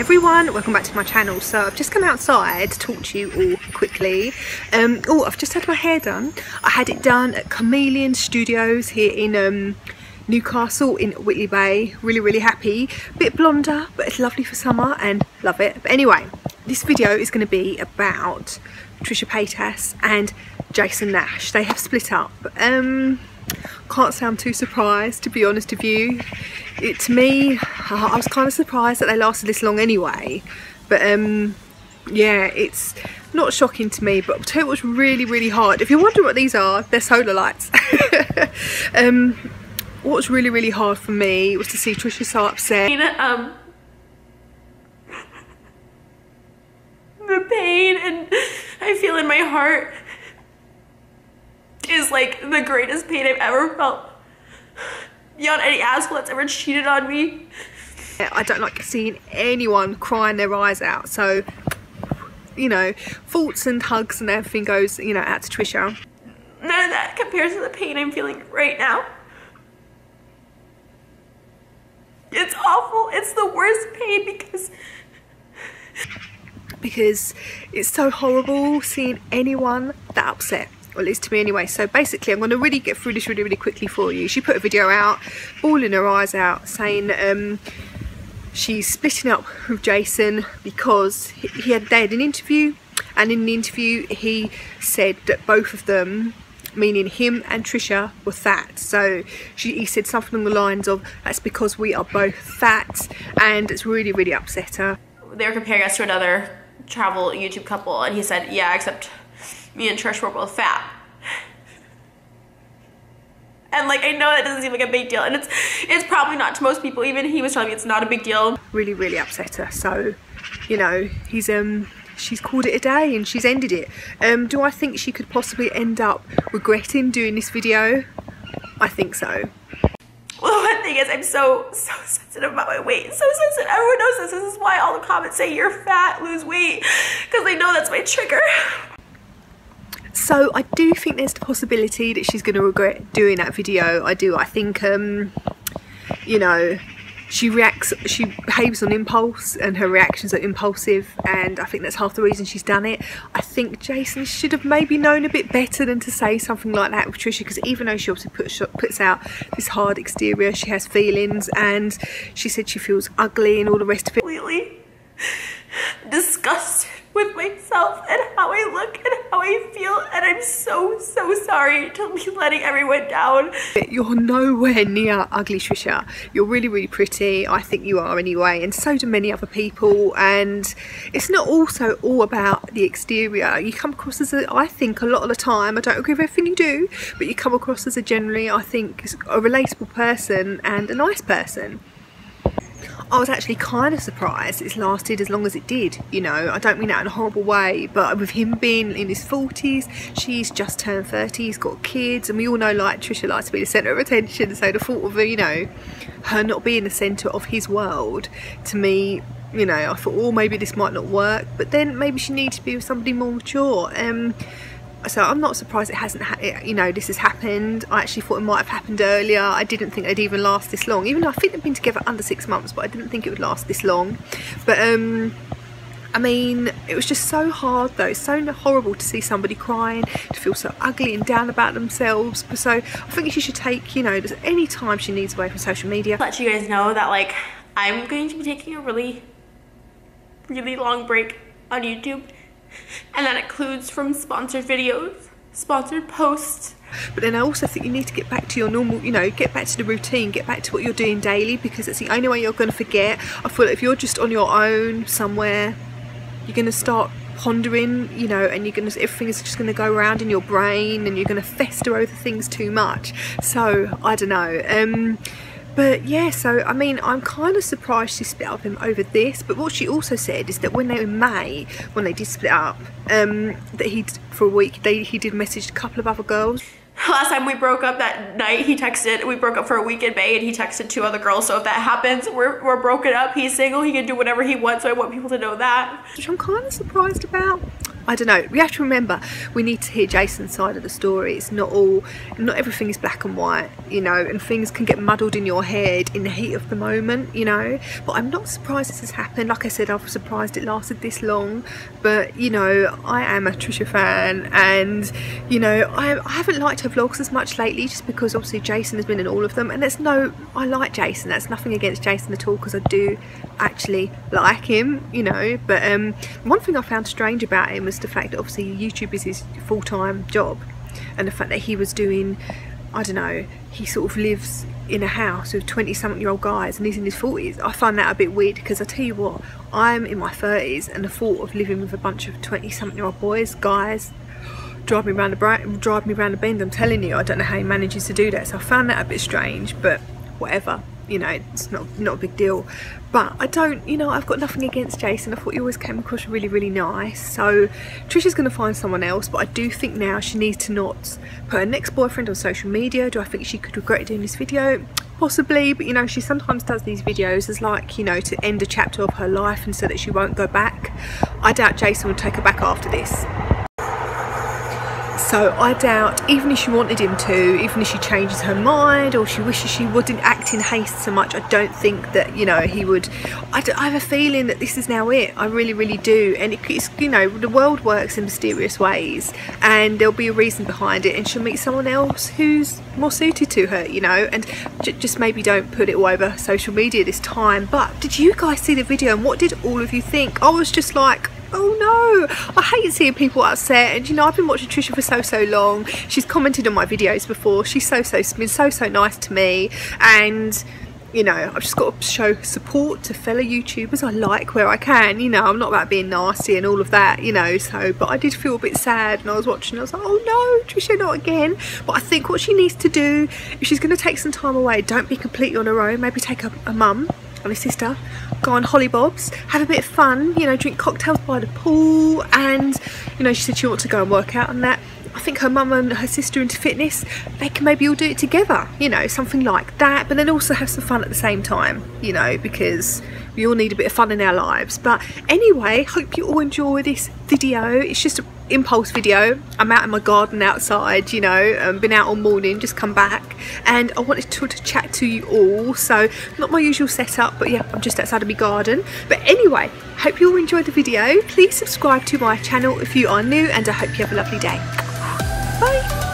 everyone, welcome back to my channel. So I've just come outside to talk to you all quickly. I've just had my hair done. I had it done at Chameleon Studios here in Newcastle in Whitley Bay. Really happy. A bit blonder, but it's lovely for summer and love it. But anyway, this video is going to be about Trisha Paytas and Jason Nash. They have split up. Can't say I'm too surprised, to be honest with you. To me, I was kind of surprised that they lasted this long anyway. But yeah, it's not shocking to me, but I'll tell you what's really hard. If you're wondering what these are, they're solar lights. What's really hard for me was to see Trisha so upset. The pain and I feel in my heart is like the greatest pain I've ever felt beyond any asshole that's ever cheated on me. I don't like seeing anyone crying their eyes out, so you know, thoughts and hugs and everything goes, you know, out to Trisha. None of that compares to the pain I'm feeling right now. It's awful. It's the worst pain because it's so horrible seeing anyone that upset. Well, at least to me anyway. So basically I'm going to really get through this really quickly for you. She put a video out bawling her eyes out saying she's splitting up with Jason because they had an interview, and in the interview he said that both of them, meaning him and Trisha, were fat. So he said something along the lines of, that's because we are both fat, and it's really upset her. They were comparing us to another travel YouTube couple, and he said, yeah, except me and Trish were both fat. And like, I know that doesn't seem like a big deal, and it's probably not to most people. Even he was telling me it's not a big deal. Really upset her. So, you know, she's called it a day and she's ended it. Do I think she could possibly end up regretting doing this video? I think so. Well, one thing is, I'm so sensitive about my weight. So sensitive. Everyone knows this. This is why all the comments say you're fat, lose weight, because they know that's my trigger. So I do think there's the possibility that she's going to regret doing that video. I do. I think, you know, she behaves on impulse, and her reactions are impulsive, and I think that's half the reason she's done it. I think Jason should have maybe known a bit better than to say something like that with Trisha, because even though she obviously puts out this hard exterior, she has feelings, and she said she feels ugly and all the rest of it. Completely disgusted with myself and how I look and how I feel, and I'm so sorry to be letting everyone down. You're nowhere near ugly, Trisha. You're really pretty. I think you are anyway, and so do many other people. And it's not also all about the exterior. You come across as I think a lot of the time, I don't agree with everything you do, but you come across as a generally, I think, a relatable person and a nice person. I was actually kind of surprised it's lasted as long as it did, you know. I don't mean that in a horrible way, but with him being in his 40s, she's just turned 30, he's got kids, and we all know, like, Trisha likes to be the centre of attention, so the thought of her, you know, her not being the centre of his world, to me, you know, I thought, oh, maybe this might not work, but then maybe she needs to be with somebody more mature. So I'm not surprised it hasn't, you know, this has happened. I actually thought it might have happened earlier. I didn't think they'd even last this long, even though I think they've been together under 6 months, but I didn't think it would last this long. But I mean, it was just so hard though. It's so horrible to see somebody crying, to feel so ugly and down about themselves. So I think she should take, you know, any time she needs away from social media. Let you guys know that, like, I'm going to be taking a really long break on YouTube. And that includes from sponsored videos, sponsored posts. But then I also think you need to get back to your normal, you know, get back to the routine, get back to what you're doing daily, because it's the only way you're going to forget. I feel like if you're just on your own somewhere, you're going to start pondering, you know, and everything is just going to go around in your brain, and you're going to fester over things too much. So I don't know. But yeah, so I mean, I'm kind of surprised she split up with him over this. But what she also said is that when they were in May, when they did split up, that for a week he did message a couple of other girls. Last time we broke up that night, we broke up for a week in May, and he texted 2 other girls. So if that happens, we're broken up. He's single. He can do whatever he wants. So I want people to know that. Which I'm kind of surprised about. I don't know, we have to remember we need to hear Jason's side of the story. It's not everything is black and white, you know, and things can get muddled in your head in the heat of the moment, you know. But I'm not surprised this has happened. Like I said, I was surprised it lasted this long, but you know, I am a Trisha fan, and you know, I haven't liked her vlogs as much lately, just because obviously Jason has been in all of them, and I like Jason, that's nothing against Jason at all, because I do actually like him, you know. But one thing I found strange about him was the fact that obviously YouTube is his full-time job, and the fact that he was doing, I don't know, he sort of lives in a house with 20-something-year-old guys and he's in his 40s. I find that a bit weird, because I tell you what, I'm in my 30s, and the thought of living with a bunch of 20-something-year-old guys drive me around the bend. I'm telling you, I don't know how he manages to do that. So I found that a bit strange, but whatever, you know, it's not a big deal. But I don't, you know, I've got nothing against Jason. I thought he always came across really, really nice. So Trisha's going to find someone else, but I do think now she needs to not put her next boyfriend on social media. Do I think she could regret doing this video? Possibly, but you know, she sometimes does these videos as like, you know, to end a chapter of her life and so that she won't go back. I doubt Jason would take her back after this. So I doubt, even if she wanted him to, even if she changes her mind or she wishes she wouldn't act in haste so much, I don't think that, you know, he would. I have a feeling that this is now it. I really, really do. And it's, you know, the world works in mysterious ways, and there'll be a reason behind it, and she'll meet someone else who's more suited to her, you know. And just maybe don't put it all over social media this time. But did you guys see the video, and what did all of you think? I was just like, oh no, I hate seeing people upset. And you know, I've been watching Trisha for so long. She's commented on my videos before. She's been so nice to me, and you know, I've just got to show support to fellow YouTubers I like where I can. You know, I'm not about being nasty and all of that, you know. So, but I did feel a bit sad when I was watching. I was like, oh no, Trisha, not again. But I think what she needs to do, if she's going to take some time away, don't be completely on her own. Maybe take a mum and a sister, go on hollybobs, have a bit of fun, you know, drink cocktails by the pool. And you know, she said she wants to go and work out on that. I think her mum and her sister into fitness, they can maybe all do it together, you know, something like that, but then also have some fun at the same time, you know, because we all need a bit of fun in our lives. But anyway, hope you all enjoy this video. It's just an impulse video. I'm out in my garden outside, you know, been out all morning, just come back, and I wanted to chat to you all. So not my usual setup, but yeah, I'm just outside of my garden. But anyway, hope you all enjoyed the video. Please subscribe to my channel if you are new, and I hope you have a lovely day. Bye.